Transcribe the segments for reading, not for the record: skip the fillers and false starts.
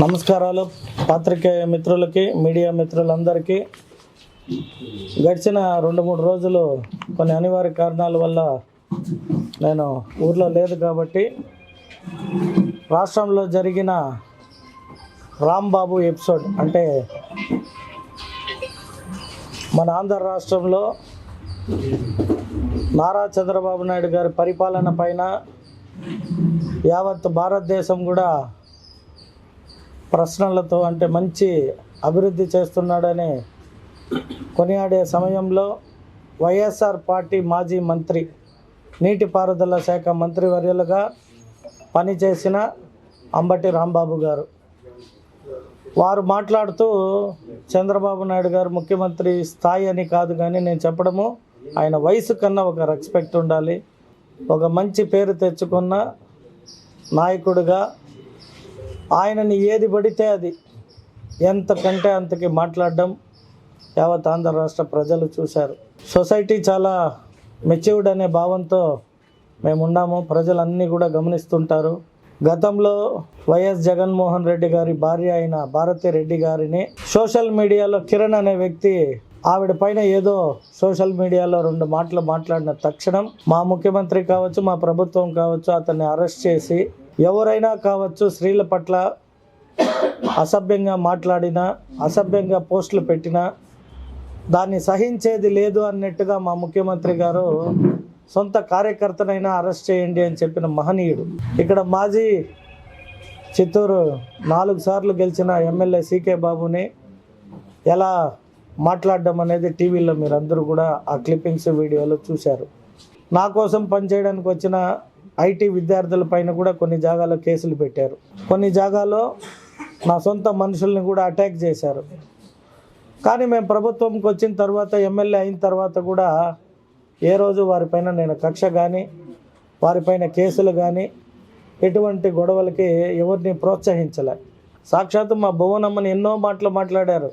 నమస్కారాలు పాత్రికేయ మిత్రులకి, మీడియా మిత్రులందరికీ. గడిచిన 2-3 రోజులు కొన్ని అనివార్య కారణాల వల్ల నేను ఊర్లో లేదు కాబట్టి రాష్ట్రంలో జరిగిన రాంబాబు ఎపిసోడ్ అంటే మన ఆంధ్ర రాష్ట్రంలో నారా చంద్రబాబు నాయుడు గారి పరిపాలన పైన యావత్ భారతదేశం కూడా ప్రశ్నలతో అంటే మంచి అభివృద్ధి చేస్తున్నాడని కొనియాడే సమయంలో వైఎస్ఆర్ పార్టీ మాజీ మంత్రి, నీటిపారుదల శాఖ మంత్రివర్యులుగా పనిచేసిన అంబటి రాంబాబు గారు వారు మాట్లాడుతూ చంద్రబాబు నాయుడు గారు ముఖ్యమంత్రి స్థాయి అని కాదు, కానీ నేను చెప్పడము ఆయన వయసు కన్నా ఒక రెస్పెక్ట్ ఉండాలి, ఒక మంచి పేరు తెచ్చుకున్న నాయకుడిగా ఆయనని ఏది పడితే అది ఎంతకంటే అంతకి మాట్లాడడం యావత్ ఆంధ్ర రాష్ట్ర ప్రజలు చూశారు. సొసైటీ చాలా మెచ్యూర్డ్ అనే భావంతో మేము ఉన్నాము, ప్రజలన్నీ కూడా గమనిస్తుంటారు. గతంలో వైఎస్ జగన్మోహన్ రెడ్డి గారి భార్య అయిన భారతి రెడ్డి గారిని సోషల్ మీడియాలో కిరణ్ అనే వ్యక్తి ఆవిడ పైన ఏదో సోషల్ మీడియాలో 2 మాటలు మాట్లాడిన తక్షణం మా ముఖ్యమంత్రి కావచ్చు, మా ప్రభుత్వం కావచ్చు అతన్ని అరెస్ట్ చేసి, ఎవరైనా కావచ్చు స్త్రీల పట్ల అసభ్యంగా మాట్లాడినా, అసభ్యంగా పోస్టులు పెట్టినా దాన్ని సహించేది లేదు అన్నట్టుగా మా ముఖ్యమంత్రి గారు సొంత కార్యకర్తనైనా అరెస్ట్ చేయండి అని చెప్పిన మహనీయుడు. ఇక్కడ మాజీ చిత్తూరు 4 సార్లు గెలిచిన ఎమ్మెల్యే సీకే బాబుని ఎలా మాట్లాడడం అనేది టీవీలో మీరందరూ కూడా ఆ క్లిప్పింగ్స్ వీడియోలు చూశారు. నా కోసం పనిచేయడానికి వచ్చిన ఐటీ విద్యార్థుల పైన కూడా కొన్ని జాగాలో కేసులు పెట్టారు, కొన్ని జాగాలో నా సొంత మనుషుల్ని కూడా అటాక్ చేశారు. కానీ మేము ప్రభుత్వంకి వచ్చిన తర్వాత, ఎమ్మెల్యే అయిన తర్వాత కూడా ఏ రోజు వారిపైన నేను కక్ష కానీ, వారిపైన కేసులు కానీ, ఎటువంటి గొడవలకి ఎవరిని ప్రోత్సహించలే. సాక్షాత్తు మా భువనమ్మని ఎన్నో మాటలు మాట్లాడారు.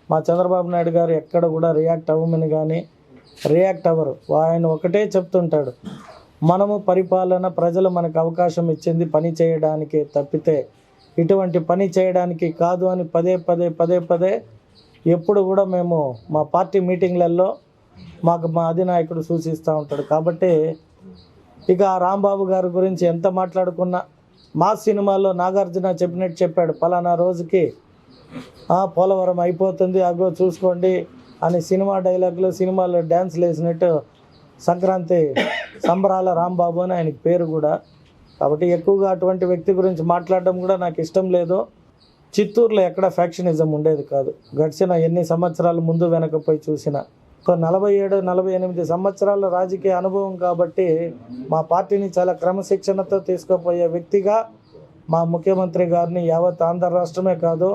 మా చంద్రబాబు నాయుడు గారు ఎక్కడ కూడా రియాక్ట్ అవ్వమని కానీ రియాక్ట్ అవ్వరు. ఆయన ఒకటే చెప్తుంటాడు, మనము పరిపాలన, ప్రజలు మనకు అవకాశం ఇచ్చింది పని చేయడానికి తప్పితే ఇటువంటి పని చేయడానికి కాదు అని పదే పదే ఎప్పుడు కూడా మేము మా పార్టీ మీటింగ్లలో మాకు మా అధినాయకుడు సూచిస్తూ ఉంటాడు. కాబట్టి ఇక రాంబాబు గారి గురించి ఎంత మాట్లాడుకున్నా, మా సినిమాలో నాగార్జున చెప్పినట్టు చెప్పాడు, పలానా రోజుకి పోలవరం అయిపోతుంది అగో చూసుకోండి అని సినిమా డైలాగులు, సినిమాలో డ్యాన్స్లు వేసినట్టు సంక్రాంతి సంబరాల రాంబాబు అని ఆయనకి పేరు కూడా. కాబట్టి ఎక్కువగా అటువంటి వ్యక్తి గురించి మాట్లాడడం కూడా నాకు ఇష్టం లేదు. చిత్తూరులో ఎక్కడ ఫ్యాక్షనిజం ఉండేది కాదు. గడిచిన ఎన్ని సంవత్సరాలు ముందు వెనకపోయి చూసిన 47-48 సంవత్సరాల రాజకీయ అనుభవం కాబట్టి మా పార్టీని చాలా క్రమశిక్షణతో తీసుకుపోయే వ్యక్తిగా మా ముఖ్యమంత్రి గారిని యావత్ ఆంధ్ర రాష్ట్రమే కాదు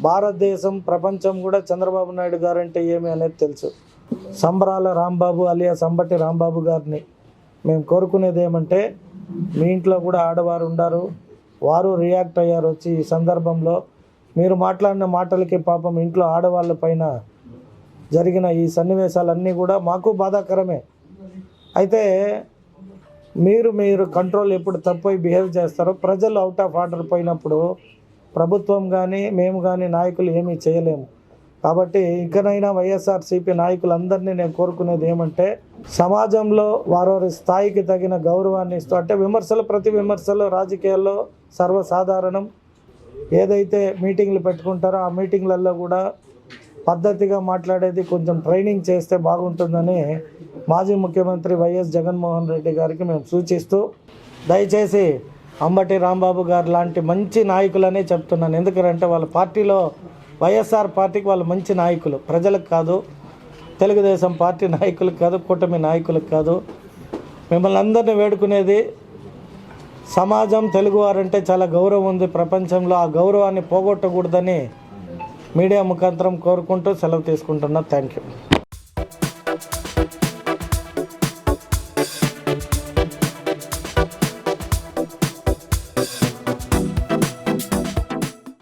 భారతదేశం, ప్రపంచం కూడా చంద్రబాబు నాయుడు గారు అంటే ఏమి అనేది తెలుసు. సంబరాల రాంబాబు అలియాస్ అంబటి రాంబాబు గారిని మేము కోరుకునేది ఏమంటే, మీ ఇంట్లో కూడా ఆడవారు ఉన్నారు, వారు రియాక్ట్ అయ్యారు వచ్చి ఈ సందర్భంలో. మీరు మాట్లాడిన మాటలకి పాపం ఇంట్లో ఆడవాళ్ళ పైన జరిగిన ఈ సన్నివేశాలన్నీ కూడా మాకు బాధాకరమే. అయితే మీరు కంట్రోల్ ఎప్పుడు తప్పై బిహేవ్ చేస్తారో, ప్రజలు అవుట్ ఆఫ్ ఆర్డర్ పోయినప్పుడు ప్రభుత్వం కానీ మేము కానీ నాయకులు ఏమీ చేయలేము. కాబట్టి ఇకనైనా వైఎస్ఆర్సీపీ నాయకులందరినీ నేను కోరుకునేది ఏమంటే, సమాజంలో వారి స్థాయికి తగిన గౌరవాన్ని ఇస్తూ, అంటే ప్రతి విమర్శలు రాజకీయాల్లో సర్వసాధారణం. ఏదైతే మీటింగ్లు పెట్టుకుంటారో ఆ మీటింగ్లలో కూడా పద్ధతిగా మాట్లాడేది కొంచెం ట్రైనింగ్ చేస్తే బాగుంటుందని మాజీ ముఖ్యమంత్రి వైఎస్ జగన్మోహన్ రెడ్డి గారికి మేము సూచిస్తూ, దయచేసి అంబటి రాంబాబు గారు లాంటి మంచి నాయకులనే చెప్తున్నాను. ఎందుకంటే వాళ్ళ పార్టీలో, వైఎస్ఆర్ పార్టీకి వాళ్ళు మంచి నాయకులు, ప్రజలకు కాదు, తెలుగుదేశం పార్టీ నాయకులకు కాదు, కూటమి నాయకులకు కాదు. మిమ్మల్ని అందరినీ వేడుకునేది, సమాజం తెలుగువారంటే చాలా గౌరవం ఉంది ప్రపంచంలో, ఆ గౌరవాన్ని పోగొట్టకూడదని మీడియా ముఖాంతరం కోరుకుంటూ సెలవు తీసుకుంటున్నా. Thank you.